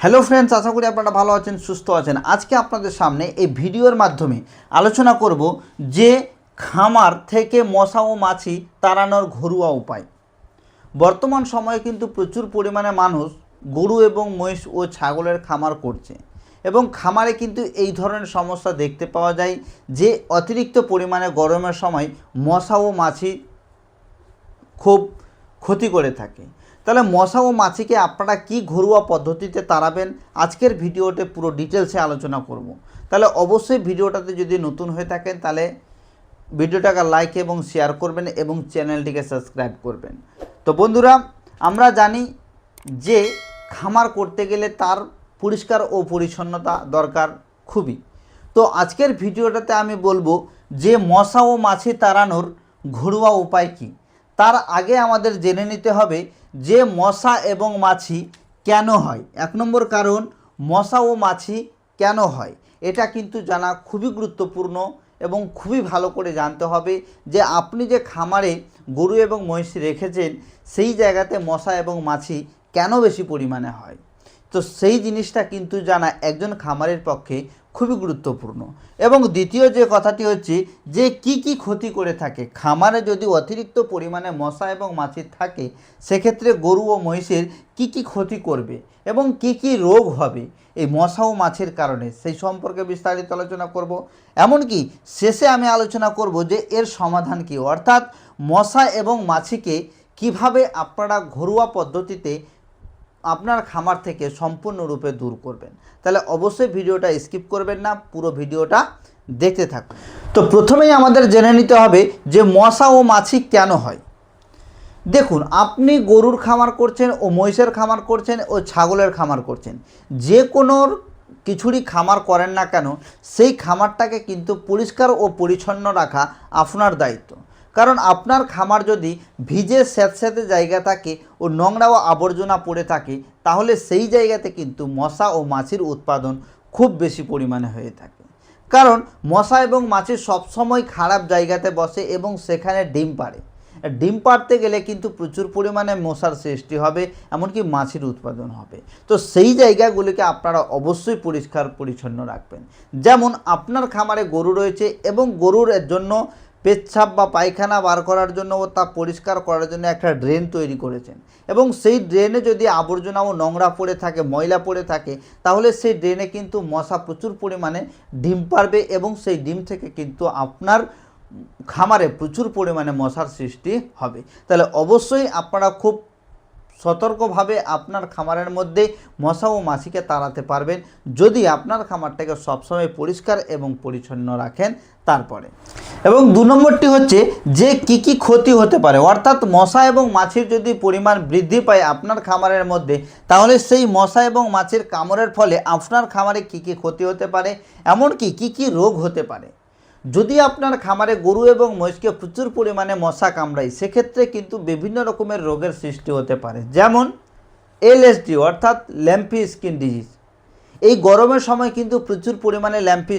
Hello friends, আশা করি আপনারা ভালো আছেন, সুস্থ আছেন। আজকে আপনাদের সামনে এই ভিডিওর মাধ্যমে আলোচনা করব যে খামার থেকে মশা ও মাছি তাড়ানোর ঘরোয়া উপায়। বর্তমান সময়ে কিন্তু প্রচুর পরিমাণে মানুষ গরু এবং মহিষ ও ছাগলের খামার করছে এবং খামারে কিন্তু এই ধরনের সমস্যা দেখতে পাওয়া যায় যে অতিরিক্ত পরিমাণে গরমের সময় মশা ও মাছি খুব ক্ষতি করে থাকে। তাহলে মশা ও মাছিকে আপনারা কি ঘরোয়া পদ্ধতিতে তাড়াবেন, আজকের ভিডিওতে পুরো ডিটেলসে আলোচনা করব। তাহলে অবশ্যই ভিডিওটাতে যদি নতুন হয়ে থাকেন তাহলে ভিডিওটাকে লাইক এবং শেয়ার করবেন এবং চ্যানেলটিকে সাবস্ক্রাইব করবেন। তো বন্ধুরা, আমরা জানি যে খামার করতে গেলে তার পরিষ্কার ও পরিচ্ছন্নতা দরকার খুবই। তো আজকের ভিডিওটাতে আমি বলবো যে মশা ও মাছি তাড়ানোর ঘরোয়া উপায় কী। তার আগে আমাদের জেনে নিতে হবে যে মশা এবং মাছি কেন হয়। এক নম্বর কারণ, মশা ও মাছি কেন হয় এটা কিন্তু জানা খুবই গুরুত্বপূর্ণ এবং খুবই ভালো করে জানতে হবে যে আপনি যে খামারে গরু এবং মহিষ রেখেছেন সেই জায়গাতে মশা এবং মাছি কেন বেশি পরিমাণে হয়। তো সেই জিনিসটা কিন্তু জানা একজন খামারের পক্ষে খুবই গুরুত্বপূর্ণ। এবং দ্বিতীয় যে কথাটি হচ্ছে যে কি কি ক্ষতি করে থাকে খামারে যদি অতিরিক্ত পরিমাণে মশা এবং মাছি থাকে, সেক্ষেত্রে গরু ও মহিষের কি কি ক্ষতি করবে এবং কি কি রোগ হবে এই মশা ও মাছির কারণে, সেই সম্পর্কে বিস্তারিত আলোচনা করব। এমনকি শেষে আমি আলোচনা করব যে এর সমাধান কী, অর্থাৎ মশা এবং মাছিকে কিভাবে আপনারা ঘরোয়া পদ্ধতিতে আপনার খামার থেকে সম্পূর্ণরূপে দূর করবেন। তাহলে অবশ্যই ভিডিওটা স্কিপ করবেন না, পুরো ভিডিওটা দেখতে থাকুন। তো প্রথমেই আমাদের জেনে নিতে হবে যে মশা ও মাছি কেন হয়। দেখুন, আপনি গরুর খামার করছেন ও মহিষের খামার করছেন ও ছাগলের খামার করছেন, যে কোনো কিছুরই খামার করেন না কেন সেই খামারটাকে কিন্তু পরিষ্কার ও পরিচ্ছন্ন রাখা আপনার দায়িত্ব। কারণ আপনার খামার যদি ভিজে স্যাঁতস্যাঁতে জায়গা থাকে ও নোংরা ও আবর্জনা পড়ে থাকে তাহলে সেই জায়গাতে কিন্তু মশা ও মাছির উৎপাদন খুব বেশি পরিমাণে হয়ে থাকে। কারণ মশা এবং মাছি সবসময় খারাপ জায়গাতে বসে এবং সেখানে ডিম পাড়ে। ডিম পাড়তে গেলে কিন্তু প্রচুর পরিমাণে মশার সৃষ্টি হবে, এমনকি মাছির উৎপাদন হবে। তো সেই জায়গাগুলিকে আপনারা অবশ্যই পরিষ্কার পরিচ্ছন্ন রাখবেন। যেমন আপনার খামারে গরু রয়েছে এবং গরুর জন্য পেচ্ছাপ বা পায়খানা বার করার জন্য ও তা পরিষ্কার করার জন্য একটা ড্রেন তৈরি করেছেন এবং সেই ড্রেনে যদি আবর্জনা ও নোংরা পড়ে থাকে, ময়লা পড়ে থাকে, তাহলে সেই ড্রেনে কিন্তু মশা প্রচুর পরিমাণে ডিম পারবে এবং সেই ডিম থেকে কিন্তু আপনার খামারে প্রচুর পরিমাণে মশার সৃষ্টি হবে। তাহলে অবশ্যই আপনারা খুব সতর্কভাবে আপনার খামারের মধ্যে মশা ও মাছিকে তাড়াতে পারবেন যদি আপনার খামারটাকে সবসময় পরিষ্কার এবং পরিচ্ছন্ন রাখেন। তারপরে এবং 2 নম্বরটি হচ্ছে যে কি কি ক্ষতি হতে পারে, অর্থাৎ মশা এবং মাছির যদি পরিমাণ বৃদ্ধি পায় আপনার খামারের মধ্যে তাহলে সেই মশা এবং মাছির কামড়ের ফলে আপনার খামারে কি কি ক্ষতি হতে পারে, এমনকি কি কি রোগ হতে পারে। যদি আপনার খামারে গরু এবং মহিষকে প্রচুর পরিমাণে মশা কামড়ায় সেক্ষেত্রে কিন্তু বিভিন্ন রকমের রোগের সৃষ্টি হতে পারে, যেমন এলএসডি অর্থাৎ ল্যাম্পি স্কিন ডিজিজ। এই গরমের সময় কিন্তু প্রচুর পরিমাণে ল্যাম্পি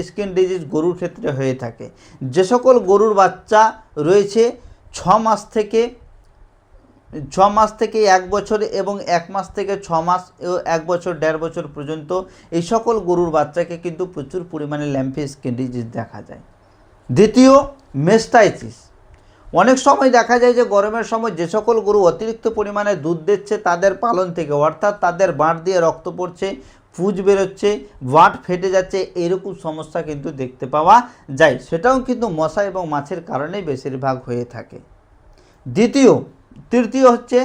স্কিন ডিজিজ গরুর ক্ষেত্রে হয়ে থাকে। যে সকল গরুর বাচ্চা রয়েছে 6 মাস থেকে 1 বছর এবং 1 মাস থেকে 6 মাস ও 1 বছর 1.5 বছর পর্যন্ত এই সকল গরুর বাচ্চাকে কিন্তু প্রচুর পরিমাণে ল্যাম্পি স্কিন ডিজিজ দেখা যায়। দ্বিতীয়, মেস্টাইটিস। অনেক সময় দেখা যায় যে গরমের সময় যে সকল গরু অতিরিক্ত পরিমাণে দুধ দিচ্ছে তাদের পালন থেকে, অর্থাৎ তাদের বাঁট দিয়ে রক্ত পড়ছে, পুঁজ বেরোচ্ছে, বাঁট ফেটে যাচ্ছে, এরকম সমস্যা কিন্তু দেখতে পাওয়া যায়। সেটাও কিন্তু মশা এবং মাছির কারণেই বেশিরভাগ হয়ে থাকে। তৃতীয় হচ্ছে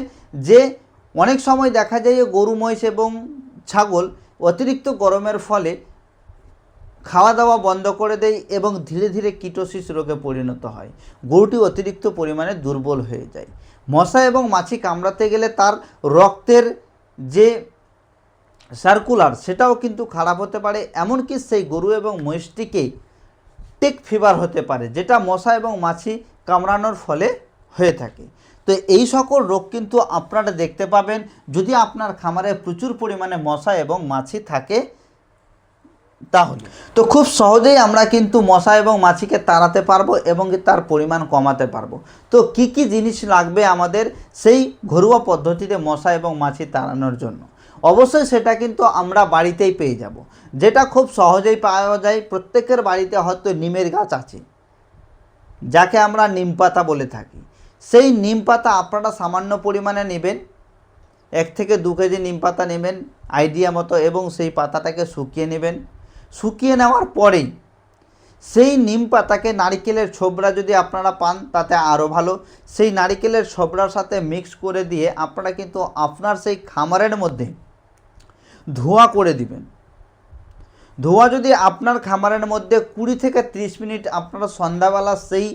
যে অনেক সময় দেখা যায় যে গরু মহিষ এবং ছাগল অতিরিক্ত গরমের ফলে খাওয়া দাওয়া বন্ধ করে দেয় এবং ধীরে ধীরে কিটোসিস রোগে পরিণত হয়, গরুটি অতিরিক্ত পরিমাণে দুর্বল হয়ে যায়। মশা এবং মাছি কামড়াতে গেলে তার রক্তের যে সার্কুলার সেটাও কিন্তু খারাপ হতে পারে, এমনকি সেই গরু এবং মহিষটিকে টিক ফিভার হতে পারে, যেটা মশা এবং মাছি কামড়ানোর ফলে হয়ে থাকে। তো এই সকল রোগ কিন্তু আপনারা দেখতে পাবেন যদি আপনার খামারে প্রচুর পরিমাণে মশা এবং মাছি থাকে তাহলে। তো খুব সহজেই আমরা কিন্তু মশা এবং মাছিকে তাড়াতে পারবো এবং তার পরিমাণ কমাতে পারবো। তো কি কি জিনিস লাগবে আমাদের সেই ঘরোয়া পদ্ধতিতে মশা এবং মাছি তাড়ানোর জন্য, অবশ্যই সেটা কিন্তু আমরা বাড়িতেই পেয়ে যাব, যেটা খুব সহজেই পাওয়া যায়। প্রত্যেকের বাড়িতে হয়তো নিমের গাছ আছে, যাকে আমরা নিম পাতা বলে থাকি। সেই নিম পাতা আপনারা সামান্য পরিমাণে নেবেন, 1 থেকে 2 কেজি নিম পাতা নেবেন আইডিয়া মতো, এবং সেই পাতাটাকে শুকিয়ে নেবেন। শুকিয়ে নেওয়ার পরেই সেই নিম পাতাকে নারিকেলের ছোবড়া যদি আপনারা পান তাতে আরও ভালো, সেই নারিকেলের ছোবড়ার সাথে মিক্স করে দিয়ে আপনারা কিন্তু আপনার সেই খামারের মধ্যে ধোঁয়া করে দিবেন। ধোঁয়া যদি আপনার খামারের মধ্যে 20 থেকে 30 মিনিট আপনারা সন্ধ্যাবেলা সেই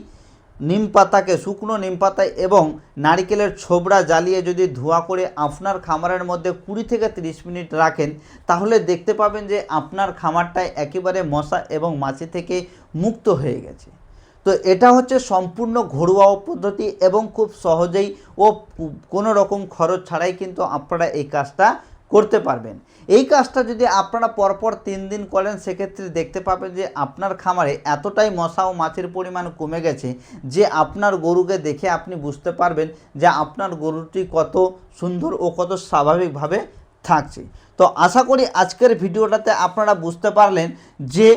নিম পাতাকে, শুকনো নিম পাতা এবং নারিকেলের ছোবড়া জ্বালিয়ে যদি ধোঁয়া করে আপনার খামারের মধ্যে 20 থেকে 30 মিনিট রাখেন, তাহলে দেখতে পাবেন যে আপনার খামারটায় একেবারে মশা এবং মাছি থেকে মুক্ত হয়ে গেছে। তো এটা হচ্ছে সম্পূর্ণ ঘরোয়া পদ্ধতি এবং খুব সহজেই ও কোনো রকম খরচ ছাড়াই কিন্তু আপনারা এই কাজটা করতে পারবেন। এই কাজটা যদি আপনারা পরপর 3 দিন করেন, সেক্ষেত্রে দেখতে পাবেন যে আপনার খামারে এতটাই মশা ও মাছির পরিমাণ কমে গেছে যে আপনার গরুকে দেখে আপনি বুঝতে পারবেন যে আপনার গরুটি কত সুন্দর ও কত স্বাভাবিকভাবে থাকছে। তো আশা করি আজকের ভিডিওটাতে আপনারা বুঝতে পারলেন যে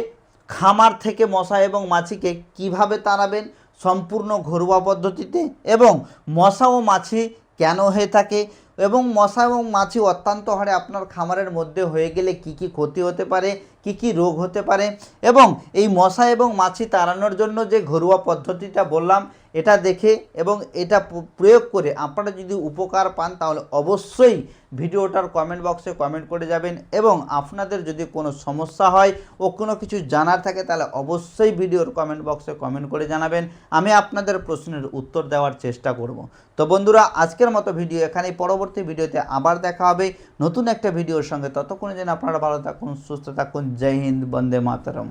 খামার থেকে মশা এবং মাছিকে কিভাবে তাড়াবেন সম্পূর্ণ ঘরোয়া পদ্ধতিতে, এবং মশা ও মাছি কেন হয়ে থাকে, এবং মশা এবং মাছি অত্যন্ত হারে আপনার খামারের মধ্যে হয়ে গেলে কি কি ক্ষতি হতে পারে, কি কি রোগ হতে পারে, এবং এই মশা এবং মাছি তাড়ানোর জন্য যে ঘরোয়া পদ্ধতিটা বললাম, এটা দেখে এবং এটা প্রয়োগ করে আপনারা যদি উপকার পান তাহলে অবশ্যই ভিডিওটার কমেন্ট বক্সে কমেন্ট করে যাবেন, এবং আপনাদের যদি কোনো সমস্যা হয় ও কোনো কিছু জানার থাকে তাহলে অবশ্যই ভিডিওর কমেন্ট বক্সে কমেন্ট করে জানাবেন। আমি আপনাদের প্রশ্নের উত্তর দেওয়ার চেষ্টা করব। তো বন্ধুরা, আজকের মতো ভিডিও এখানেই। পরবর্তী ভিডিওতে আবার দেখা হবে নতুন একটা ভিডিওর সঙ্গে। ততক্ষণে যেন আপনারা ভালো থাকুন, সুস্থ থাকুন। জয় হিন্দ, বন্দে মাতরম।